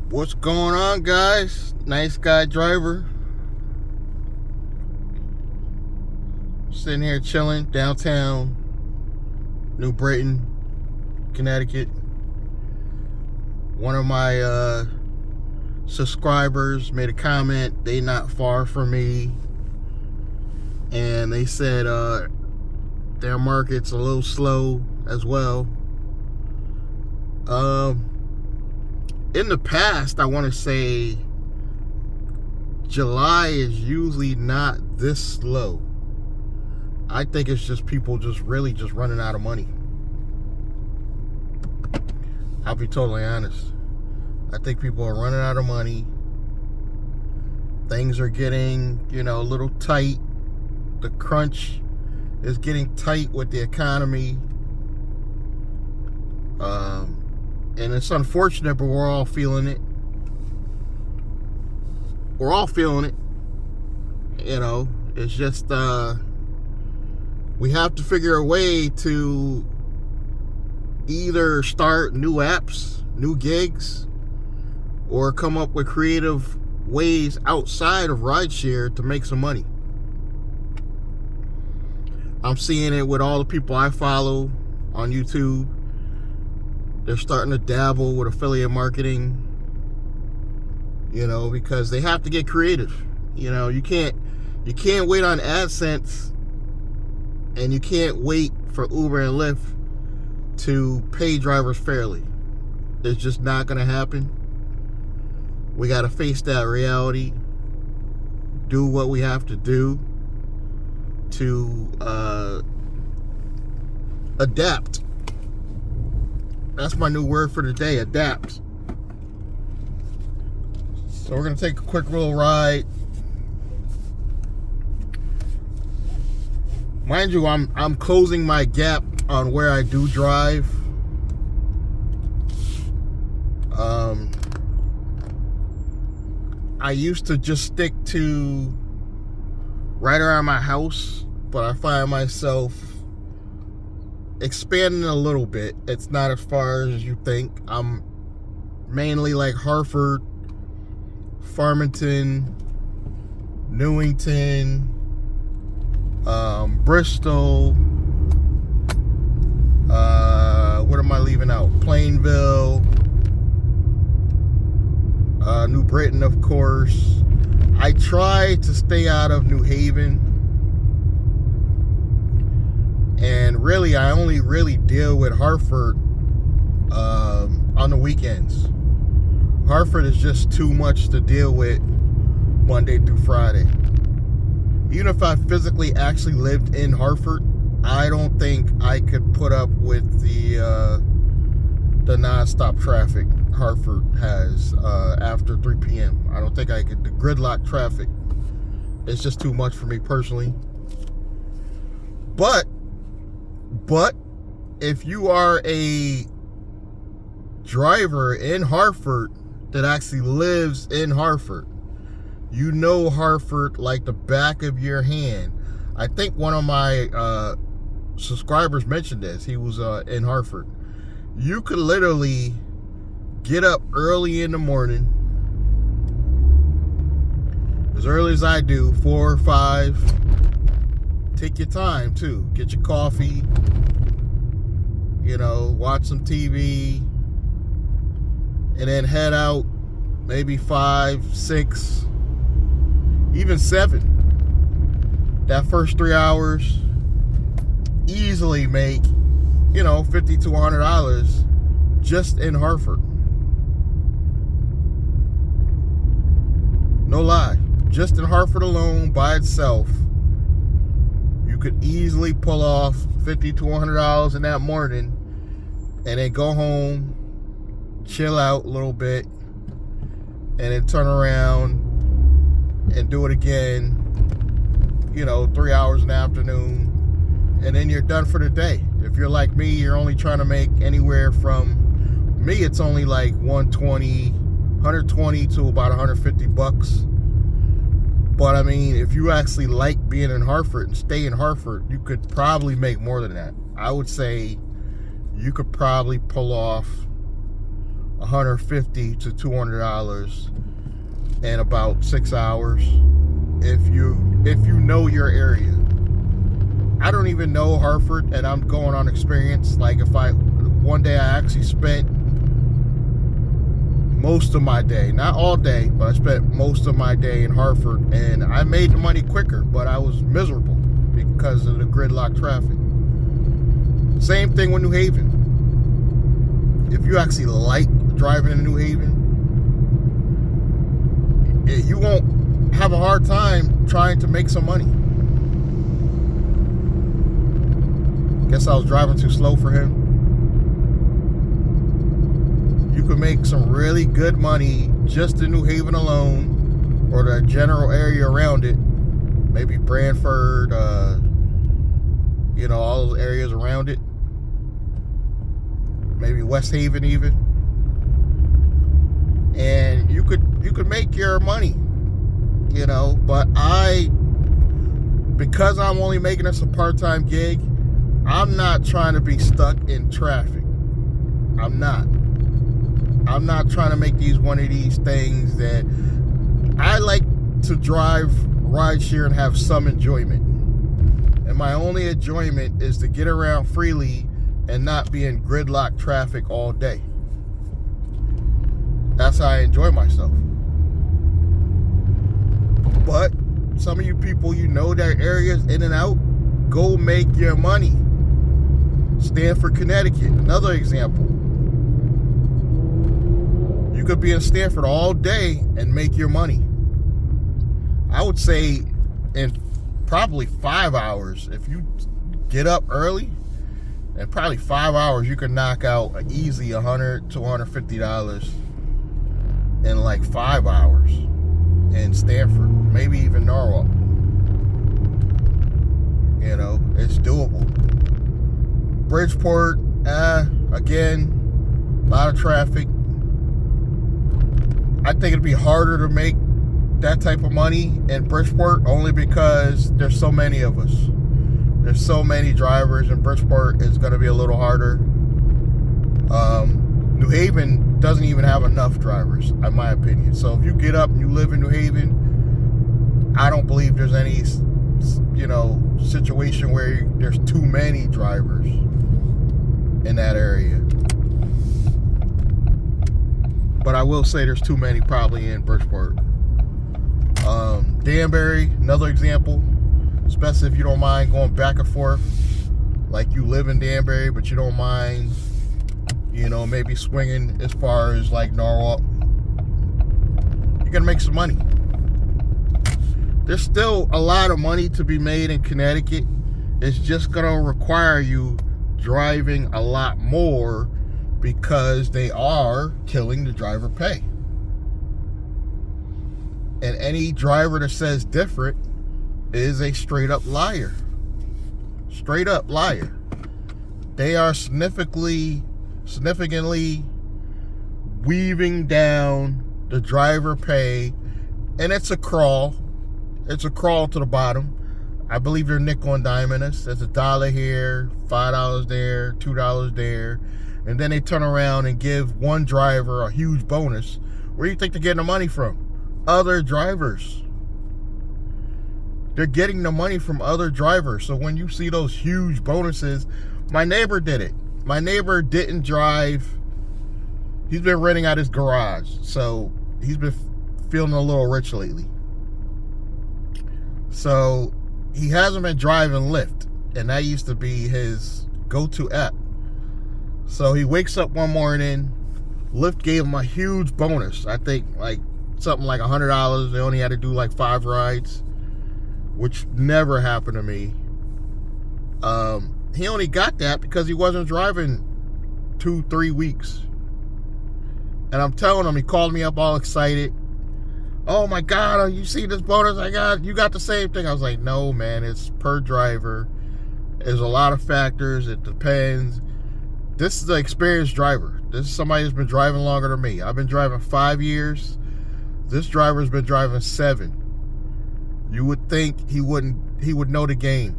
What's going on, guys? Nice guy driver. Sitting here chilling downtown New Britain, Connecticut. One of my subscribers made a comment. They not far from me, and they said their market's a little slow as well. In the past, I want to say July is usually not this slow. I think it's just people really running out of money. I'll be totally honest. I think people are running out of money. Things are getting, a little tight. The crunch is getting tight with the economy. And it's unfortunate, but we're all feeling it. We're all feeling it. It's just, we have to figure a way to either start new apps, new gigs, or come up with creative ways outside of rideshare to make some money. I'm seeing it with all the people I follow on YouTube. They're starting to dabble with affiliate marketing, because they have to get creative. You can't wait on AdSense, and you can't wait for Uber and Lyft to pay drivers fairly. It's just not going to happen. We got to face that reality, do what we have to do to adapt. That's my new word for the day, adapt. So we're going to take a quick little ride. Mind you, I'm closing my gap on where I do drive. I used to just stick to right around my house, but I find myself expanding a little bit. It's not as far as you think. I'm mainly like Hartford, Farmington, Newington, Bristol, what am I leaving out? Plainville, New Britain, of course. I try to stay out of New Haven, and really I only really deal with Hartford on the weekends. Hartford is just too much to deal with Monday through Friday. Even if I physically actually lived in Hartford, I don't think I could put up with the nonstop traffic Hartford has after 3 p.m. I don't think I could. The gridlock traffic, it's just too much for me personally. But if you are a driver in Hartford that actually lives in Hartford, you know Hartford like the back of your hand. I think one of my subscribers mentioned this. He was in Hartford. You could literally get up early in the morning, as early as I do, 4 or 5. Take your time too. Get your coffee, watch some TV, and then head out maybe 5, 6, even 7. That first 3 hours easily make, $50 to $100 just in Hartford. No lie. Just in Hartford alone by itself, you could easily pull off $50 to $100 in that morning, and then go home, chill out a little bit, and then turn around and do it again, 3 hours in the afternoon, and then you're done for the day. If you're like me, you're only trying to make anywhere from, me, it's only like 120 to about $150. But I mean, if you actually like being in Hartford and stay in Hartford, you could probably make more than that. I would say you could probably pull off $150 to $200 in about 6 hours if you know your area. I don't even know Hartford, and I'm going on experience. Like, one day I actually spent most of my day, not all day, but I spent most of my day in Hartford, and I made the money quicker, but I was miserable because of the gridlock traffic. Same thing with New Haven. If you actually like driving in New Haven, you won't have a hard time trying to make some money. Guess I was driving too slow for him. You could make some really good money just in New Haven alone, or the general area around it. Maybe Branford, all those areas around it. Maybe West Haven even. And you could make your money, but because I'm only making this a part-time gig, I'm not trying to be stuck in traffic. I'm not trying to make one of these things that I like to drive rideshare and have some enjoyment. And my only enjoyment is to get around freely and not be in gridlock traffic all day. That's how I enjoy myself. But some of you people, their areas in and out, go make your money. Stamford, Connecticut, another example. You could be in Stamford all day and make your money. I would say in probably 5 hours, if you get up early, in probably 5 hours, you could knock out an easy $100 to $150 in like 5 hours in Stamford, maybe even Norwalk. It's doable. Bridgeport, again, a lot of traffic. I think it'd be harder to make that type of money in Bridgeport only because there's so many of us. There's so many drivers in Bridgeport, it's going to be a little harder. New Haven doesn't even have enough drivers, in my opinion. So if you get up and you live in New Haven, I don't believe there's any, situation where there's too many drivers in that area. But I will say there's too many probably in Bridgeport. Danbury, another example, especially if you don't mind going back and forth. Like you live in Danbury, but you don't mind, maybe swinging as far as like Norwalk. You're gonna make some money. There's still a lot of money to be made in Connecticut. It's just gonna require you driving a lot more because they are killing the driver pay. And any driver that says different is a straight up liar. Straight up liar. They are significantly weaving down the driver pay, and it's a crawl. It's a crawl to the bottom. I believe they're nickel and diming us. There's $1 here, $5 there, $2 there. And then they turn around and give one driver a huge bonus. Where do you think they're getting the money from? Other drivers. They're getting the money from other drivers. So when you see those huge bonuses, my neighbor did it. My neighbor didn't drive. He's been renting out his garage. So he's been feeling a little rich lately. So he hasn't been driving Lyft. And that used to be his go-to app. So he wakes up one morning. Lyft gave him a huge bonus. I think like something like $100. They only had to do like 5 rides, which never happened to me. He only got that because he wasn't driving 2-3 weeks. And I'm telling him, he called me up all excited. Oh my God, you see this bonus I got? You got the same thing. I was like, no, man, it's per driver. There's a lot of factors. It depends. This is an experienced driver. This is somebody who's been driving longer than me. I've been driving 5 years. This driver's been driving 7. You would think he would know the game.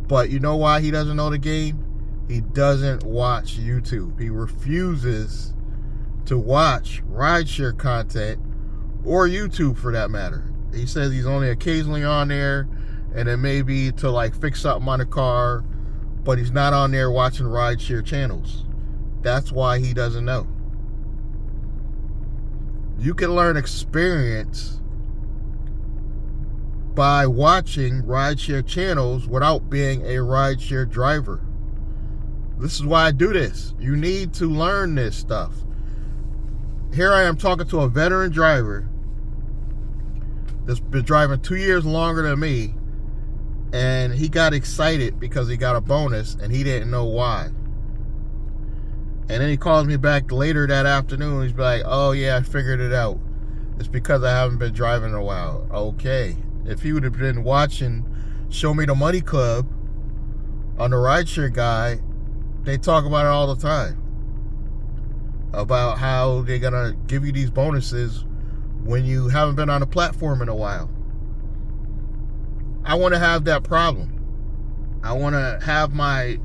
But you know why he doesn't know the game? He doesn't watch YouTube. He refuses to watch rideshare content, or YouTube for that matter. He says he's only occasionally on there, and it may be to like fix something on the car, but he's not on there watching rideshare channels. That's why he doesn't know. You can learn experience by watching rideshare channels without being a rideshare driver. This is why I do this. You need to learn this stuff. Here I am talking to a veteran driver that's been driving 2 years longer than me, and he got excited because he got a bonus and he didn't know why. And then he calls me back later that afternoon. He's like, oh yeah, I figured it out. It's because I haven't been driving in a while. Okay. If he would have been watching Show Me the Money Club on the rideshare guy, they talk about it all the time. About how they're going to give you these bonuses when you haven't been on a platform in a while. I want to have that problem. I want to have my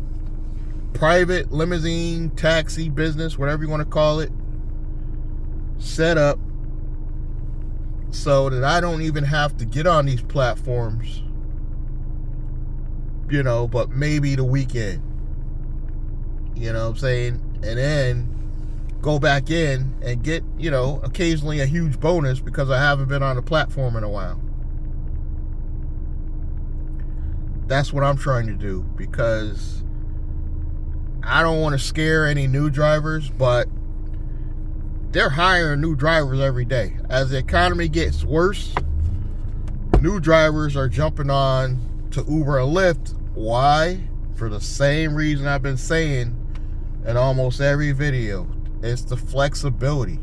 private limousine, taxi business, whatever you want to call it, set up so that I don't even have to get on these platforms, you know, but maybe the weekend. You know what I'm saying? And then go back in and get, you know, occasionally a huge bonus because I haven't been on a platform in a while. That's what I'm trying to do, because I don't want to scare any new drivers, but they're hiring new drivers every day. As the economy gets worse, new drivers are jumping on to Uber and Lyft. Why? For the same reason I've been saying in almost every video. It's the flexibility.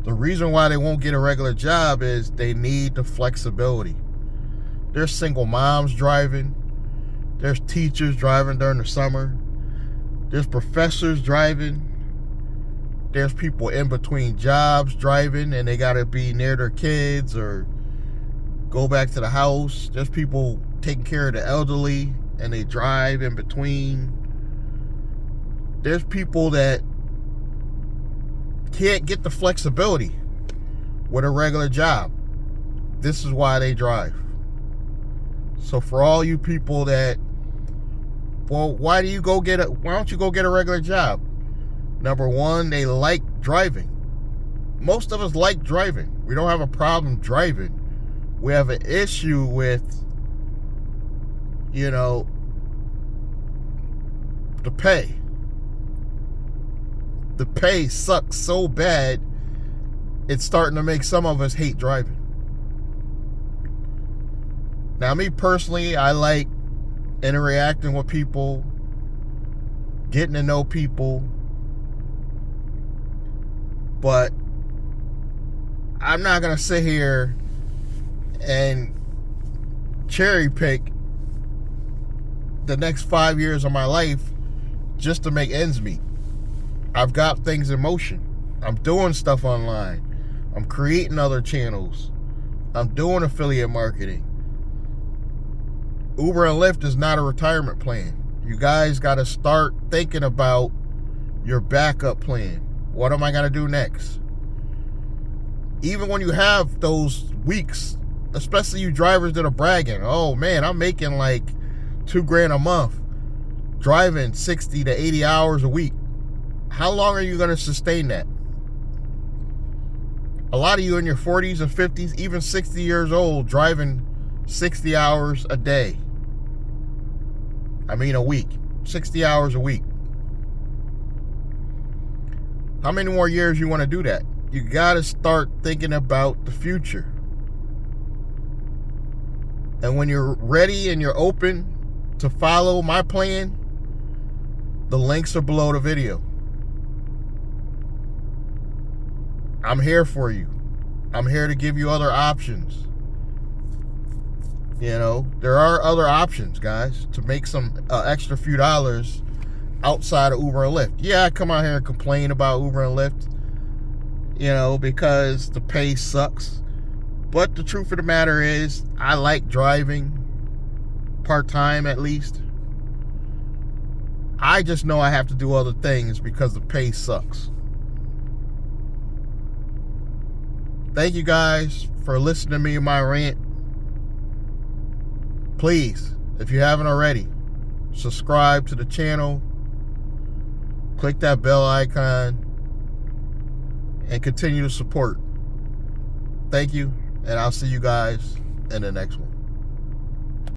The reason why they won't get a regular job is they need the flexibility. There's single moms driving. There's teachers driving during the summer. There's professors driving. There's people in between jobs driving, and they got to be near their kids or go back to the house. There's people taking care of the elderly, and they drive in between. There's people that can't get the flexibility with a regular job. This is why they drive. So for all you people that, well, why don't you go get a regular job? Number one, they like driving. Most of us like driving. We don't have a problem driving. We have an issue with, you know, the pay. The pay sucks so bad, it's starting to make some of us hate driving. Now, me personally, I like interacting with people, getting to know people, but I'm not going to sit here and cherry pick the next 5 years of my life just to make ends meet. I've got things in motion. I'm doing stuff online. I'm creating other channels. I'm doing affiliate marketing. Uber and Lyft is not a retirement plan. You guys got to start thinking about your backup plan. What am I going to do next? Even when you have those weeks, especially you drivers that are bragging, oh man, I'm making like $2,000 a month, driving 60 to 80 hours a week. How long are you going to sustain that? A lot of you in your 40s and 50s, even 60 years old, driving 60 hours a day. I mean a week. 60 hours a week. How many more years you want to do that? You got to start thinking about the future. And when you're ready and you're open to follow my plan, the links are below the video. I'm here for you. I'm here to give you other options. You know, there are other options, guys, to make some extra few dollars outside of Uber and Lyft. Yeah, I come out here and complain about Uber and Lyft, you know, because the pay sucks. But the truth of the matter is, I like driving part-time at least. I just know I have to do other things because the pay sucks. Thank you guys for listening to me in my rant. Please, if you haven't already, subscribe to the channel. Click that bell icon and continue to support. Thank you, and I'll see you guys in the next one.